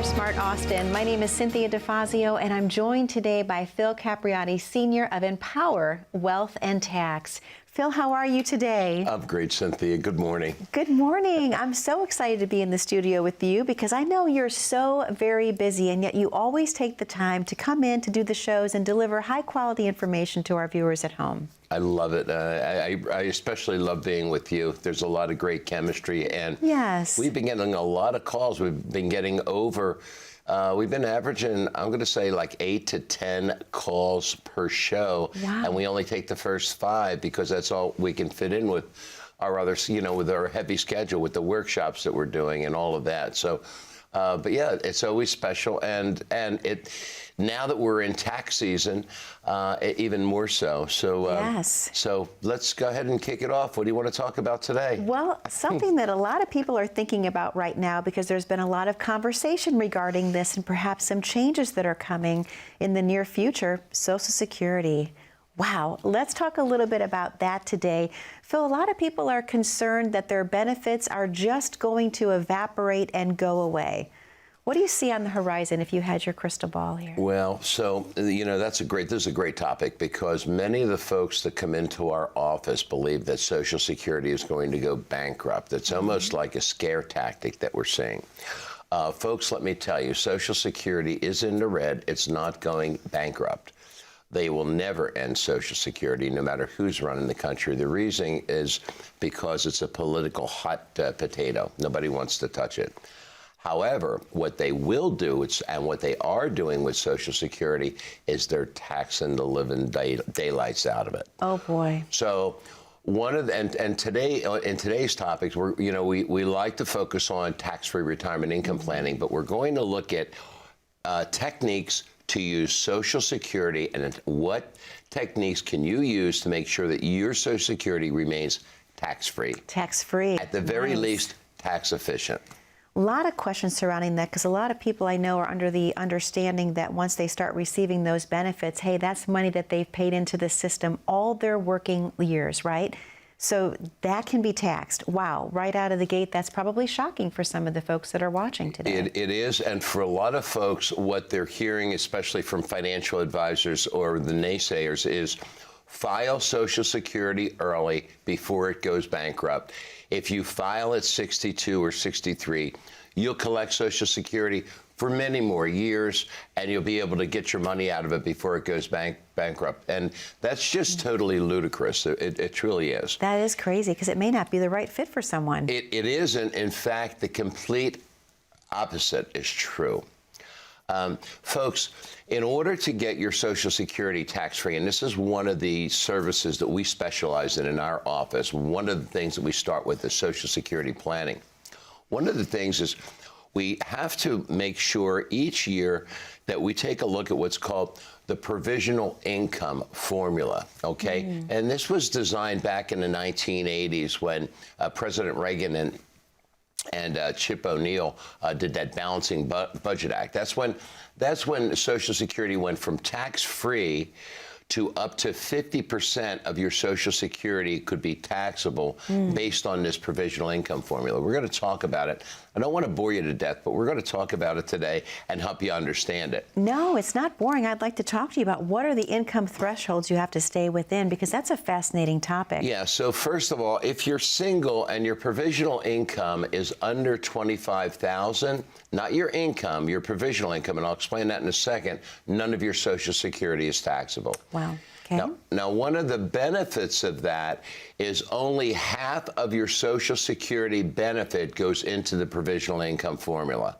Smart Austin. My name is Cynthia DeFazio, and I'm joined today by Phil Capriotti Sr. of Empower Wealth and Tax. Phil, how are you today? I'm great, Cynthia. Good morning. Good morning. I'm so excited to be in the studio with you because I know you're so very busy, and yet you always take the time to come in to do the shows and deliver high-quality information to our viewers at home. I love it. I especially love being with you. There's a lot of great chemistry, and yes, we've been getting a lot of calls. We've been getting over, we've been averaging, I'm going to say like 8 to 10 calls per show. Wow. And we only take the first 5 because that's all we can fit in with our other, with our heavy schedule, with the workshops that we're doing and all of that. So, but yeah, it's always special, and it. Now that we're in tax season, even more so. So, yes. So let's go ahead and kick it off. What do you want to talk about today? Well, something that a lot of people are thinking about right now, because there's been a lot of conversation regarding this and perhaps some changes that are coming in the near future, Social Security. Wow, let's talk a little bit about that today. Phil, a lot of people are concerned that their benefits are just going to evaporate and go away. What do you see on the horizon if you had your crystal ball here? Well, so, this is a great topic, because many of the folks that come into our office believe that Social Security is going to go bankrupt. It's almost like a scare tactic that we're seeing. Folks, let me tell you, Social Security is in the red. It's not going bankrupt. They will never end Social Security, no matter who's running the country. The reason is because it's a political hot potato. Nobody wants to touch it. However, what they will do, and what they are doing with Social Security, is they're taxing the living daylights out of it. Oh boy! So, and today, in today's topics, we like to focus on tax-free retirement income planning, but we're going to look at techniques to use Social Security, and what techniques can you use to make sure that your Social Security remains tax-free. Tax-free. At the very least, tax efficient. A lot of questions surrounding that, because a lot of people I know are under the understanding that once they start receiving those benefits, hey, that's money that they've paid into the system all their working years, right? So that can be taxed. Wow, right out of the gate, that's probably shocking for some of the folks that are watching today. It is, and for a lot of folks, what they're hearing, especially from financial advisors or the naysayers, is file Social Security early before it goes bankrupt. If you file at 62 or 63, you'll collect Social Security for many more years, and you'll be able to get your money out of it before it goes bankrupt. And that's just totally ludicrous. It truly is. That is crazy, because it may not be the right fit for someone. It isn't. In fact, the complete opposite is true. Folks, in order to get your Social Security tax-free, and this is one of the services that we specialize in our office, one of the things that we start with is Social Security planning. One of the things is we have to make sure each year that we take a look at what's called the provisional income formula, okay? And this was designed back in the 1980s when President Reagan and Chip O'Neill did that Balancing Budget Act. That's when Social Security went from tax-free to up to 50% of your Social Security could be taxable based on this provisional income formula. We're going to talk about it. I don't want to bore you to death, but we're going to talk about it today and help you understand it. No, it's not boring. I'd like to talk to you about what are the income thresholds you have to stay within, because that's a fascinating topic. Yeah, so first of all, if you're single and your provisional income is under $25,000, not your income, your provisional income, and I'll explain that in a second, none of your Social Security is taxable. Wow. Okay. Now, one of the benefits of that is only half of your Social Security benefit goes into the provisional income formula.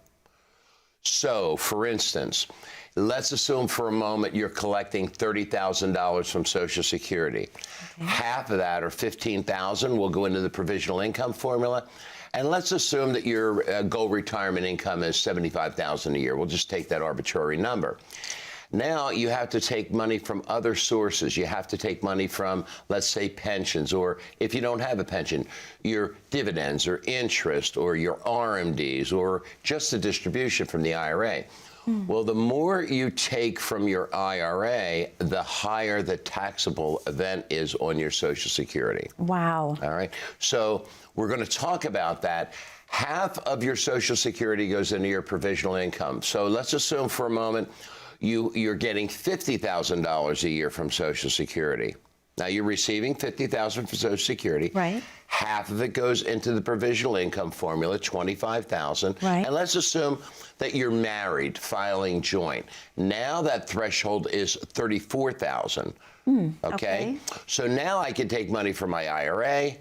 So, for instance, let's assume for a moment you're collecting $30,000 from Social Security. Okay. Half of that, or $15,000, will go into the provisional income formula. And let's assume that your goal retirement income is $75,000 a year. We'll just take that arbitrary number. Now you have to take money from other sources. You have to take money from, let's say, pensions, or if you don't have a pension, your dividends or interest or your RMDs or just the distribution from the IRA. Well, the more you take from your IRA, the higher the taxable event is on your Social Security. Wow. All right. So we're going to talk about that. half of your Social Security goes into your provisional income. So let's assume for a moment you're getting $50,000 a year from Social Security. Now you're receiving $50,000 from Social Security. Right. Half of it goes into the provisional income formula, $25,000. Right. And let's assume that you're married, filing joint. Now that threshold is $34,000. Okay? So now I can take money from my IRA.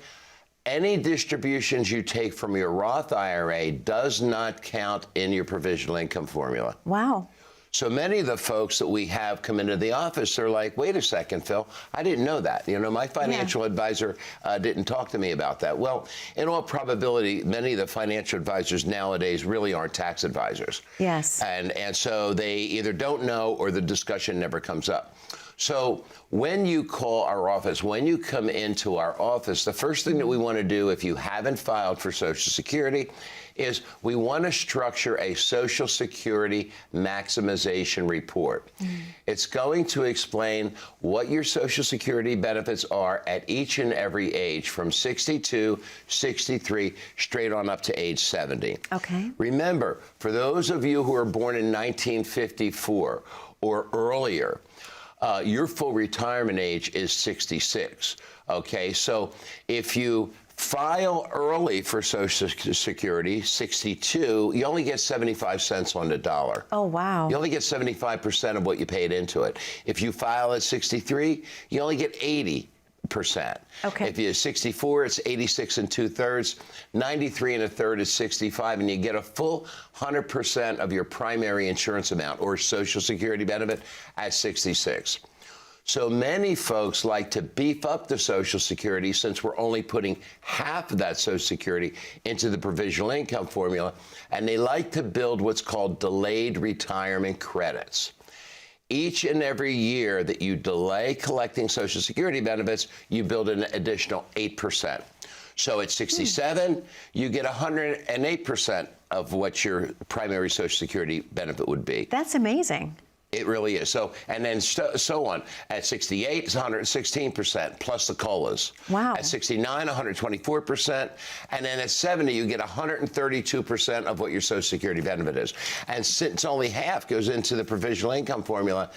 Any distributions you take from your Roth IRA does not count in your provisional income formula. Wow. So many of the folks that we have come into the office, they're like, wait a second, Phil, I didn't know that. You know, my financial advisor didn't talk to me about that. Well, in all probability, many of the financial advisors nowadays really aren't tax advisors. Yes. And so they either don't know or the discussion never comes up. So when you call our office, when you come into our office, the first thing that we want to do if you haven't filed for Social Security is we want to structure a Social Security maximization report. It's going to explain what your Social Security benefits are at each and every age from 62, 63, straight on up to age 70. Okay. Remember, for those of you who are born in 1954 or earlier, your full retirement age is 66. Okay, so if you file early for Social Security, 62, you only get 75 cents on the dollar. Oh, wow. You only get 75% of what you paid into it. If you file at 63, you only get 80%. Okay. If you're 64, it's 86 2/3, 93 1/3 is 65, and you get a full 100% of your primary insurance amount or Social Security benefit at 66. So many folks like to beef up the Social Security since we're only putting half of that Social Security into the provisional income formula, and they like to build what's called delayed retirement credits. Each and every year that you delay collecting Social Security benefits, you build an additional 8%. So at 67, you get 108% of what your primary Social Security benefit would be. That's amazing. It really is. So, and then so on. At 68, it's 116% plus the COLAs. Wow. At 69, 124%. And then at 70, you get 132% of what your Social Security benefit is. And since only half goes into the provisional income formula,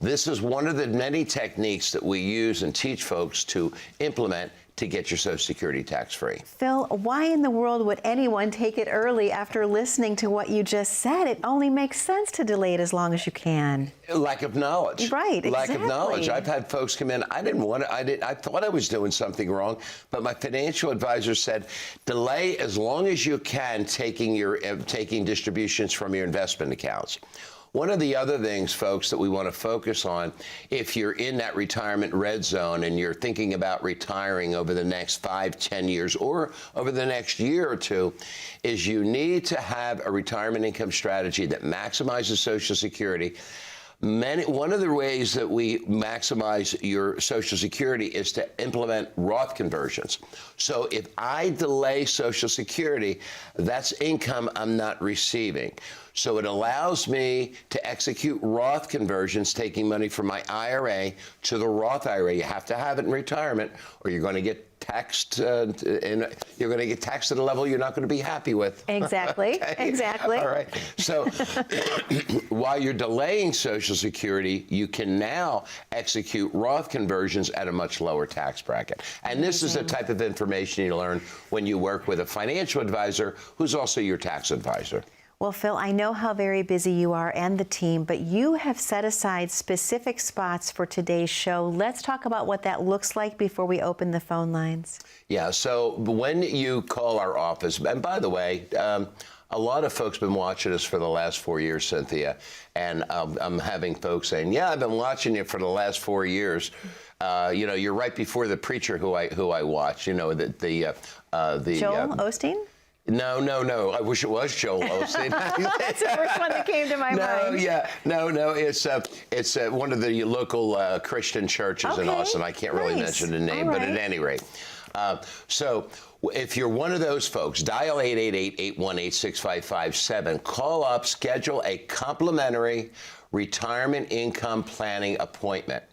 this is one of the many techniques that we use and teach folks to implement to get your Social Security tax-free. Phil, why in the world would anyone take it early after listening to what you just said? It only makes sense to delay it as long as you can. Lack of knowledge. Right, exactly. Lack of knowledge. I've had folks come in, I thought I was doing something wrong, but my financial advisor said, delay as long as you can taking distributions from your investment accounts. One of the other things, folks, that we want to focus on, if you're in that retirement red zone and you're thinking about retiring over the next 5, 10 years or over the next year or two, is you need to have a retirement income strategy that maximizes Social Security. One of the ways that we maximize your Social Security is to implement Roth conversions. So if I delay Social Security, that's income I'm not receiving. So it allows me to execute Roth conversions, taking money from my IRA to the Roth IRA. You have to have it in retirement, or you're going to get taxed, and you're going to get taxed at a level you're not going to be happy with. Exactly. Okay? Exactly. All right. So while you're delaying Social Security, you can now execute Roth conversions at a much lower tax bracket. And this is the type of information you learn when you work with a financial advisor who's also your tax advisor. Well, Phil, I know how very busy you are and the team, but you have set aside specific spots for today's show. Let's talk about what that looks like before we open the phone lines. Yeah, so when you call our office, and by the way, a lot of folks have been watching us for the last 4 years, Cynthia, and I'm having folks saying, yeah, I've been watching you for the last 4 years. You know, you're right before the preacher who I watch, you know, the Joel Osteen? No. I wish it was Joel Osteen. That's the first one that came to my mind. No. It's one of the local Christian churches in Austin. I can't really mention the name, but at any rate. So if you're one of those folks, dial 888-818-6557. Call up, schedule a complimentary retirement income planning appointment.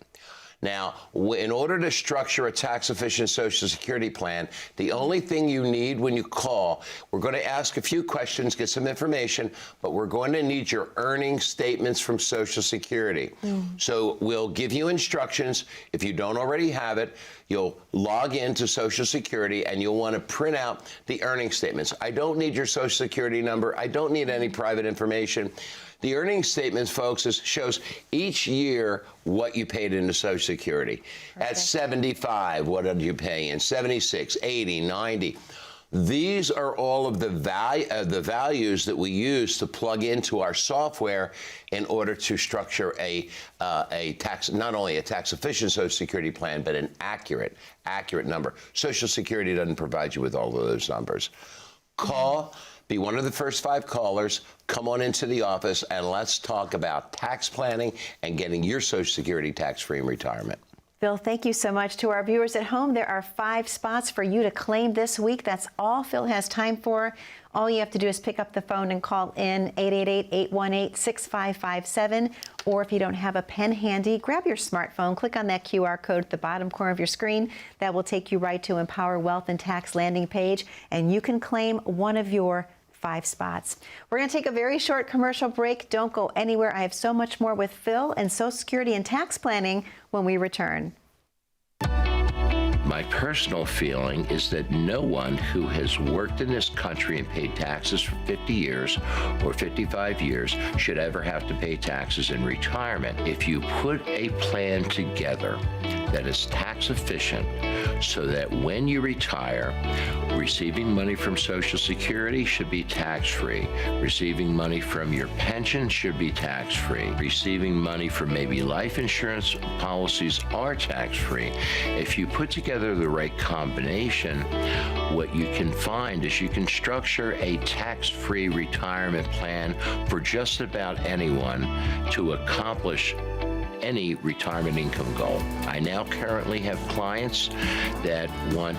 Now, in order to structure a tax-efficient Social Security plan, the only thing you need when you call, we're going to ask a few questions, get some information, but we're going to need your earning statements from Social Security. So we'll give you instructions. If you don't already have it, you'll log into Social Security and you'll want to print out the earning statements. I don't need your Social Security number. I don't need any private information. The earnings statements, folks, shows each year what you paid into Social Security. At 75, what did you pay in? 76, 80, 90. These are all of the values that we use to plug into our software in order to structure a tax, not only a tax-efficient Social Security plan, but an accurate number. Social Security doesn't provide you with all of those numbers. Call. Be one of the first 5 callers. Come on into the office and let's talk about tax planning and getting your Social Security tax-free in retirement. Phil, thank you so much. To our viewers at home, there are 5 spots for you to claim this week. That's all Phil has time for. All you have to do is pick up the phone and call in 888-818-6557. Or if you don't have a pen handy, grab your smartphone, click on that QR code at the bottom corner of your screen. That will take you right to Empower Wealth and Tax landing page, and you can claim one of your 5 spots. We're going to take a very short commercial break. Don't go anywhere. I have so much more with Phil and Social Security and tax planning when we return. My personal feeling is that no one who has worked in this country and paid taxes for 50 years or 55 years should ever have to pay taxes in retirement. If you put a plan together that is tax efficient so that when you retire, receiving money from Social Security should be tax-free. Receiving money from your pension should be tax-free. Receiving money from maybe life insurance policies are tax-free. If you put together the right combination, what you can find is you can structure a tax-free retirement plan for just about anyone to accomplish any retirement income goal. I now currently have clients that want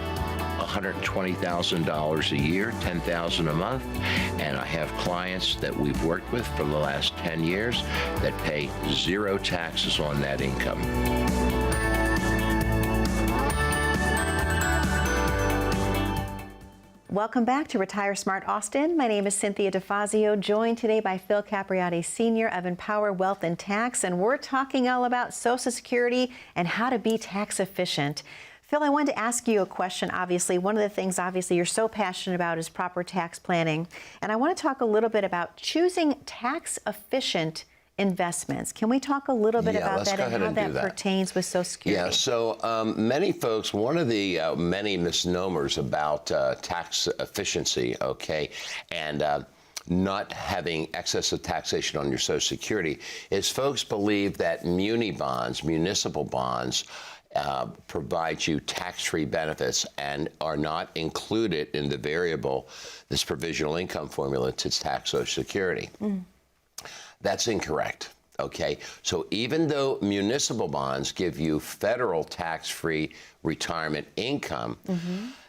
$120,000 a year, $10,000 a month, and I have clients that we've worked with for the last 10 years that pay 0 taxes on that income. Welcome back to Retire Smart Austin. My name is Cynthia DeFazio, joined today by Phil Capriotti Sr. of Empower Wealth and Tax, and we're talking all about Social Security and how to be tax efficient. Phil, I wanted to ask you a question. Obviously, one of the things you're so passionate about is proper tax planning, and I want to talk a little bit about choosing tax efficient investments. Can we talk a little bit about that and how that pertains with Social Security? Yeah, so many folks, one of the many misnomers about tax efficiency, and not having excessive taxation on your Social Security is folks believe that municipal bonds, provide you tax-free benefits and are not included in the variable, this provisional income formula to tax Social Security. That's incorrect, So even though municipal bonds give you federal tax-free retirement income,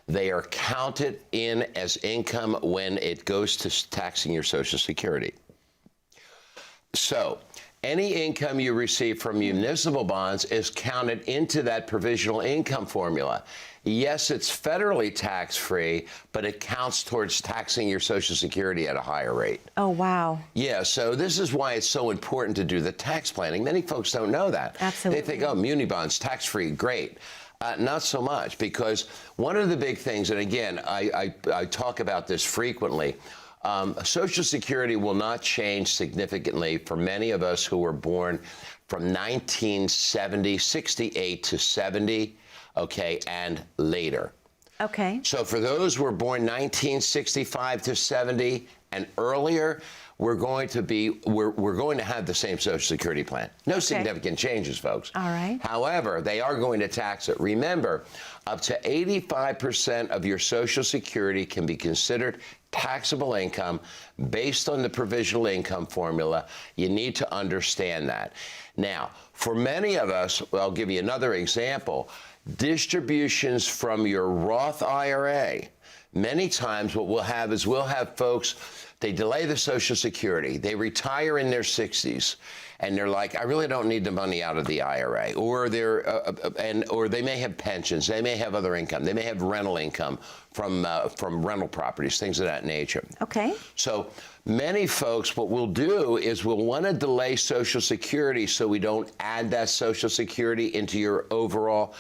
they are counted in as income when it goes to taxing your Social Security. So any income you receive from municipal bonds is counted into that provisional income formula. Yes, it's federally tax-free, but it counts towards taxing your Social Security at a higher rate. Oh, wow. Yeah, so this is why it's so important to do the tax planning. Many folks don't know that. Absolutely. They think, oh, muni bonds, tax-free, great. Not so much, because one of the big things, and again, I talk about this frequently, Social Security will not change significantly for many of us who were born from 1968 to 70, and later. So for those who were born 1965 to 70 and earlier, we're going to have the same Social Security plan. No significant changes, folks. All right. However, they are going to tax it. Remember, up to 85% of your Social Security can be considered taxable income based on the provisional income formula. You need to understand that. Now, for many of us, I'll give you another example, distributions from your Roth IRA. Many times what we'll have is folks They delay the Social Security. They retire in their 60s, and they're like, I really don't need the money out of the IRA. Or or they may have pensions. They may have other income. They may have rental income from rental properties, things of that nature. Okay. So many folks, what we'll do is we'll want to delay Social Security so we don't add that Social Security into your overall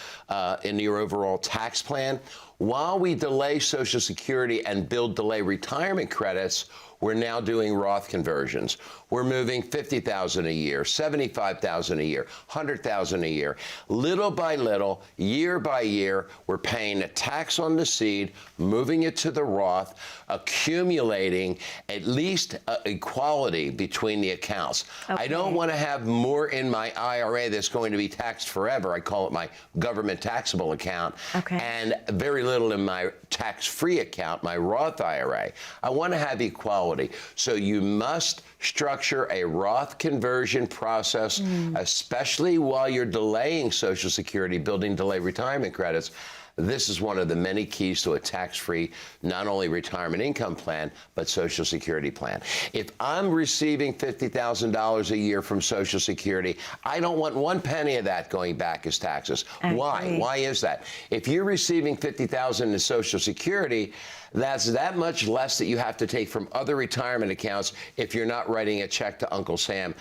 tax plan. While we delay Social Security and delay retirement credits, we're now doing Roth conversions. We're moving $50,000 a year, $75,000 a year, $100,000 a year. Little by little, year by year, we're paying a tax on the seed, moving it to the Roth, accumulating at least equality between the accounts. Okay. I don't want to have more in my IRA that's going to be taxed forever. I call it my government taxable account. Okay. And very little in my tax-free account, my Roth IRA. I want to have equality. So you must structure a Roth conversion process, especially while you're delaying Social Security, building delayed retirement credits. This is one of the many keys to a tax-free, not only retirement income plan, but Social Security plan. If I'm receiving $50,000 a year from Social Security, I don't want one penny of that going back as taxes. Why? Why is that? If you're receiving $50,000 in Social Security, that's that much less that you have to take from other retirement accounts if you're not writing a check to Uncle Sam.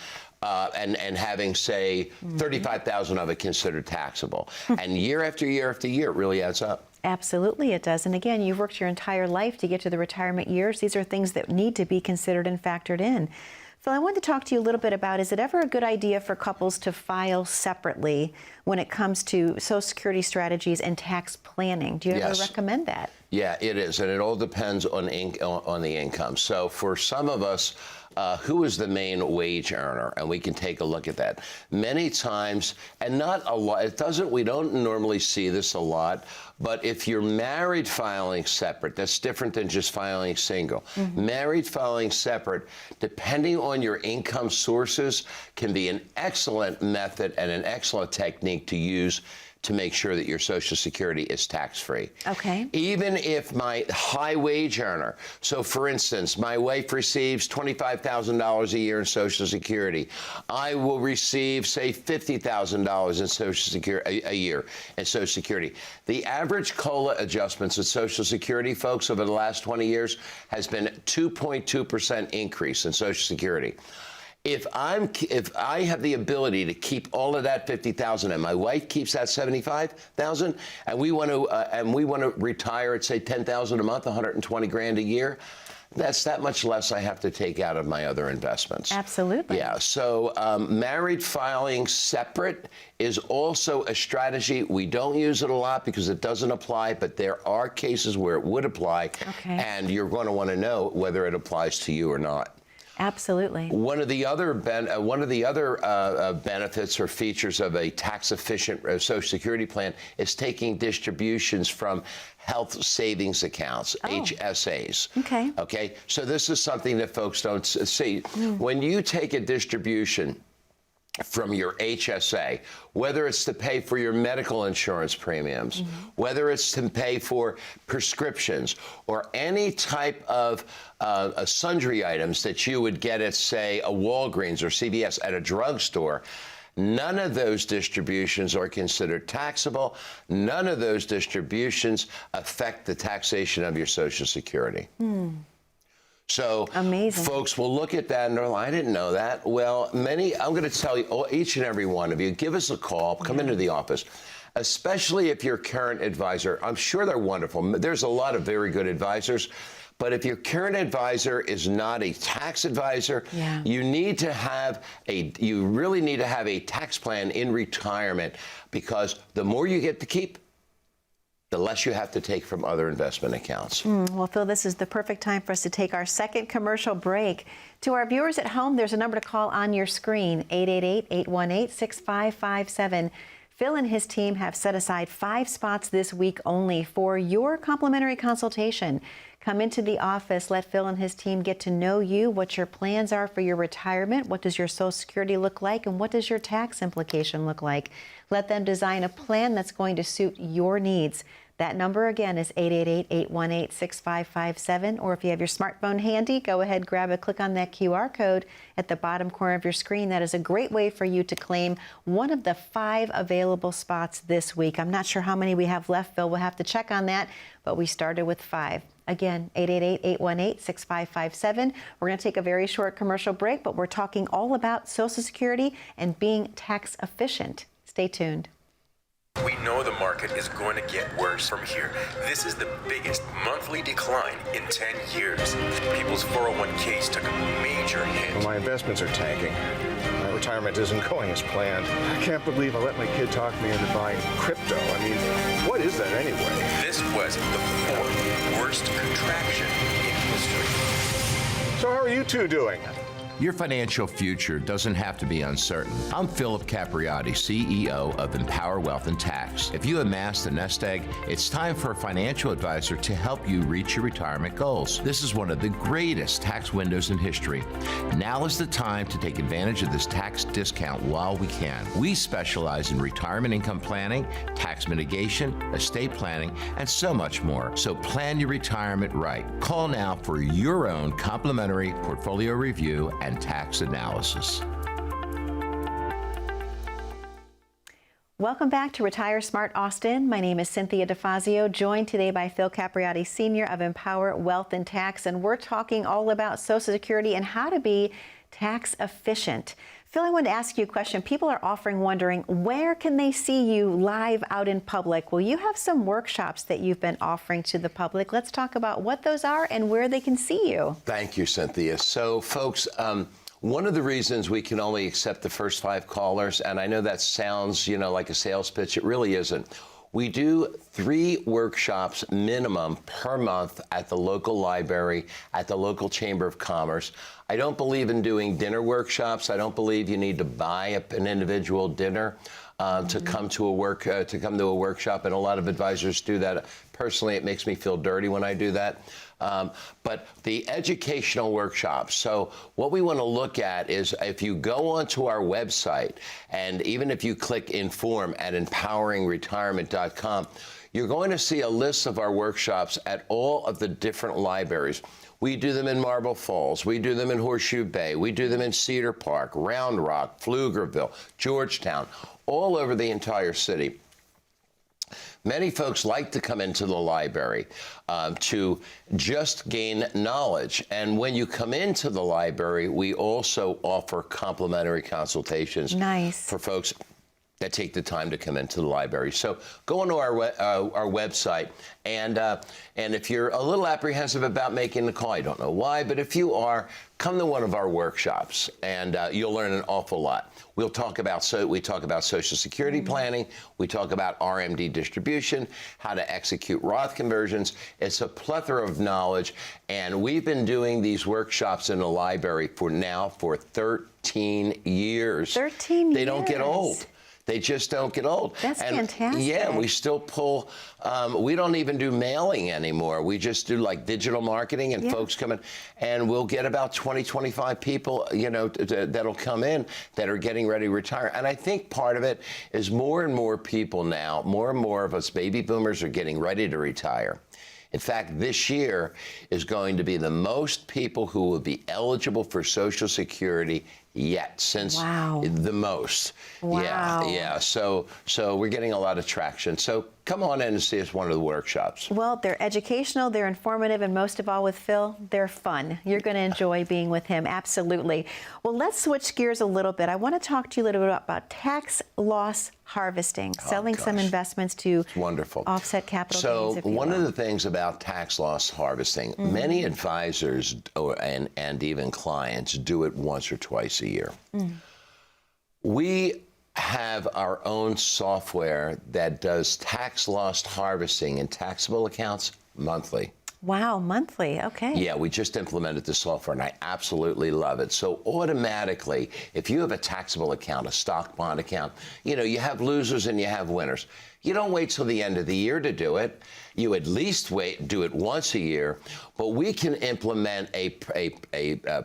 And having, say, $35,000 of it considered taxable. And year after year after year, it really adds up. Absolutely, it does. And again, you've worked your entire life to get to the retirement years. These are things that need to be considered and factored in. Phil, I wanted to talk to you a little bit about, is it ever a good idea for couples to file separately when it comes to Social Security strategies and tax planning? Do you ever recommend that? Yeah, it is. And it all depends on the income. So for some of us, who is the main wage earner? And we can take a look at that. Many times, and not a lot, we don't normally see this a lot, but if you're married filing separate, that's different than just filing single. Married filing separate, depending on your income sources, can be an excellent method and an excellent technique to use to make sure that your Social Security is tax-free. Okay. Even if my high wage earner, so for instance, my wife receives $25,000 a year in Social Security, I will receive, say, $50,000 in Social Security a year in Social Security. The average COLA adjustments at Social Security, folks, over the last 20 years has been 2.2% increase in Social Security. If I have the ability to keep all of that $50,000 and my wife keeps that $75,000, and we want to retire at, say, $10,000 a month, $120,000 a year, that's that much less I have to take out of my other investments. Absolutely. Yeah. So married filing separate is also a strategy. We don't use it a lot because it doesn't apply, but there are cases where it would apply, and you're going to want to know whether it applies to you or not. Absolutely. One of the other benefits or features of a tax-efficient Social Security plan is taking distributions from health savings accounts, HSAs. Okay. Okay. So this is something that folks don't see. When you take a distribution from your HSA, whether it's to pay for your medical insurance premiums, whether it's to pay for prescriptions, or any type of sundry items that you would get at, say, a Walgreens or CVS at a drugstore, none of those distributions are considered taxable. None of those distributions affect the taxation of your Social Security. So folks will look at that and they're like, I didn't know that. Well, I'm going to tell you, each and every one of you, give us a call, come into the office, especially if your current advisor, I'm sure they're wonderful. There's a lot of very good advisors. But if your current advisor is not a tax advisor, you really need to have a tax plan in retirement, because the more you get to keep, the less you have to take from other investment accounts. Well, Phil, this is the perfect time for us to take our second commercial break. To our viewers at home, there's a number to call on your screen, 888-818-6557. Phil and his team have set aside 5 spots this week only for your complimentary consultation. Come into the office, let Phil and his team get to know you, what your plans are for your retirement, what does your Social Security look like, and what does your tax implication look like. Let them design a plan that's going to suit your needs. That number again is 888-818-6557, or if you have your smartphone handy, go ahead, click on that QR code at the bottom corner of your screen. That is a great way for you to claim one of the 5 available spots this week. I'm not sure how many we have left, Phil. We'll have to check on that, but we started with 5. Again, 888-818-6557. We're going to take a very short commercial break, but we're talking all about Social Security and being tax efficient. Stay tuned. We know the market is going to get worse from here. This is the biggest monthly decline in 10 years. People's 401ks took a major hit. Well, my investments are tanking. My retirement isn't going as planned. I can't believe I let my kid talk me into buying crypto. I mean, what is that anyway? This was the 4th worst contraction in history. So how are you two doing? Your financial future doesn't have to be uncertain. I'm Phil Capriotti, CEO of Empower Wealth and Tax. If you amassed a nest egg, it's time for a financial advisor to help you reach your retirement goals. This is one of the greatest tax windows in history. Now is the time to take advantage of this tax discount while we can. We specialize in retirement income planning, tax mitigation, estate planning, and so much more. So plan your retirement right. Call now for your own complimentary portfolio review and tax analysis. Welcome back to Retire Smart Austin. My name is Cynthia DeFazio, joined today by Phil Capriotti Sr. of Empower Wealth and Tax, and we're talking all about Social Security and how to be tax efficient. Phil, I wanted to ask you a question. People are wondering, where can they see you live out in public? Well, you have some workshops that you've been offering to the public. Let's talk about what those are and where they can see you. Thank you, Cynthia. So, folks, one of the reasons we can only accept the first 5 callers, and I know that sounds, like a sales pitch, it really isn't. We do 3 workshops minimum per month at the local library, at the local Chamber of Commerce. I don't believe in doing dinner workshops. I don't believe you need to buy an individual dinner to come to a workshop, and a lot of advisors do that. Personally, it makes me feel dirty when I do that. But the educational workshops, so what we want to look at is if you go onto our website, and even if you click Inform at empoweringretirement.com, you're going to see a list of our workshops at all of the different libraries. We do them in Marble Falls. We do them in Horseshoe Bay. We do them in Cedar Park, Round Rock, Pflugerville, Georgetown, all over the entire city. Many folks like to come into the library to just gain knowledge. And when you come into the library, we also offer complimentary consultations for folks that take the time to come into the library. So go onto our website, and if you're a little apprehensive about making the call, I don't know why, but if you are, come to one of our workshops, and you'll learn an awful lot. We talk about Social Security planning. We talk about RMD distribution, how to execute Roth conversions. It's a plethora of knowledge, and we've been doing these workshops in the library for 13 years. 13 years. They don't get old. They just don't get old. That's fantastic. Yeah, we still pull, we don't even do mailing anymore. We just do like digital marketing, and folks come in, and we'll get about 20, 25 people, that'll come in that are getting ready to retire. And I think part of it is more and more people now, more and more of us baby boomers are getting ready to retire. In fact, this year is going to be the most people who will be eligible for Social Security yet, since the most. Wow. Yeah. So we're getting a lot of traction. So come on in and see us one of the workshops. Well, they're educational, they're informative, and most of all with Phil, they're fun. You're going to enjoy being with him, absolutely. Well, let's switch gears a little bit. I want to talk to you a little bit about tax loss harvesting, selling some investments to offset capital gains. So one of the things about tax loss harvesting, many advisors and even clients do it once or twice a year. We have our own software that does tax loss harvesting in taxable accounts monthly. Wow, monthly, okay. Yeah, we just implemented the software, and I absolutely love it. So automatically, if you have a taxable account, a stock bond account, you have losers and you have winners. You don't wait till the end of the year to do it. You at least do it once a year, but we can implement a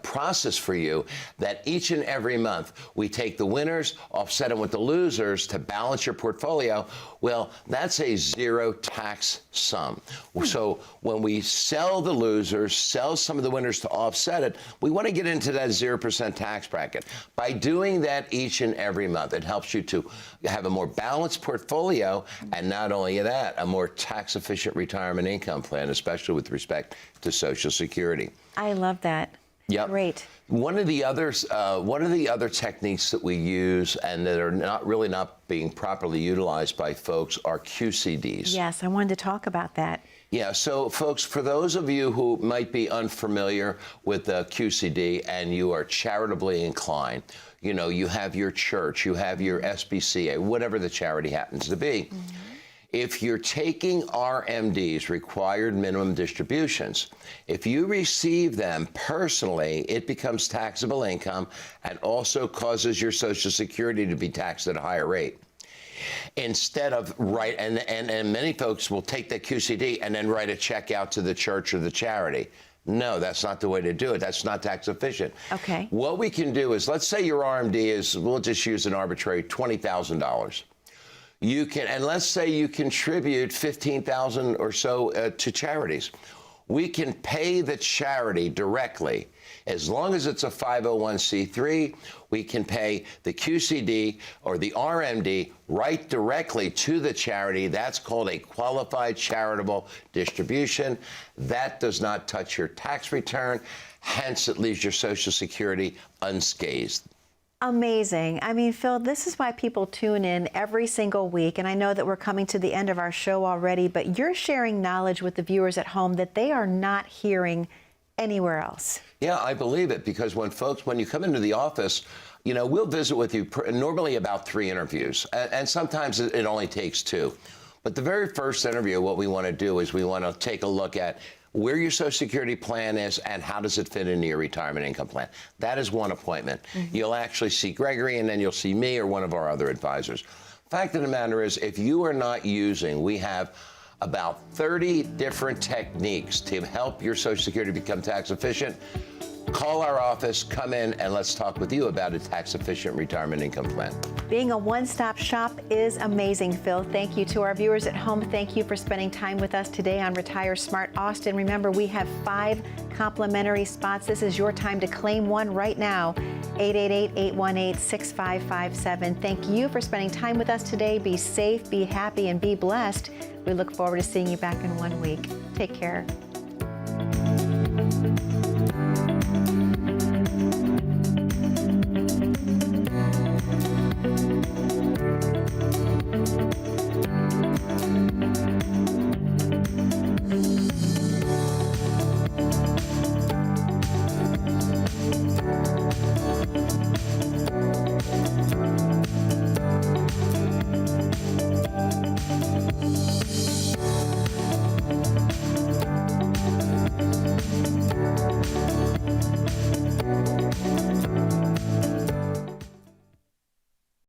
process for you that each and every month we take the winners, offset them with the losers to balance your portfolio. Well, that's a zero tax sum. So when we sell the losers, sell some of the winners to offset it, we want to get into that 0% tax bracket. By doing that each and every month, it helps you to have a more balanced portfolio, and not only that, a more tax-efficient retirement income plan, especially with respect to Social Security. I love that. Yep. Great. One of the other techniques that we use and that are not being properly utilized by folks are QCDs. Yes, I wanted to talk about that. Yeah, so folks, for those of you who might be unfamiliar with the QCD and you are charitably inclined, you know, you have your church, you have your SBCA, whatever the charity happens to be. If you're taking RMDs, required minimum distributions, if you receive them personally, it becomes taxable income and also causes your Social Security to be taxed at a higher rate. Instead of and many folks will take the QCD and then write a check out to the church or the charity. No, that's not the way to do it. That's not tax efficient. Okay. What we can do is, let's say your RMD is, we'll just use an arbitrary $20,000. You can, and let's say you contribute $15,000 or so to charities. We can pay the charity directly. As long as it's a 501c3, we can pay the QCD or the RMD right directly to the charity. That's called a qualified charitable distribution. That does not touch your tax return. Hence, it leaves your Social Security unscathed. Amazing. I mean, Phil, this is why people tune in every single week. And I know that we're coming to the end of our show already, but you're sharing knowledge with the viewers at home that they are not hearing anywhere else. Yeah, I believe it, because when you come into the office, you know, we'll visit with you normally about 3 interviews, and sometimes it only takes 2. But the very first interview, what we want to do is we want to take a look at where your Social Security plan is and how does it fit into your retirement income plan. That is one appointment. You'll actually see Gregory, and then you'll see me or one of our other advisors. Fact of the matter is, if you are not using, we have about 30 different techniques to help your Social Security become tax efficient. Call our office, come in, and let's talk with you about a tax-efficient retirement income plan. Being a one-stop shop is amazing, Phil. Thank you to our viewers at home. Thank you for spending time with us today on Retire Smart Austin. Remember, we have 5 complimentary spots. This is your time to claim one right now. 888-818-6557. Thank you for spending time with us today. Be safe, be happy, and be blessed. We look forward to seeing you back in 1 week. Take care.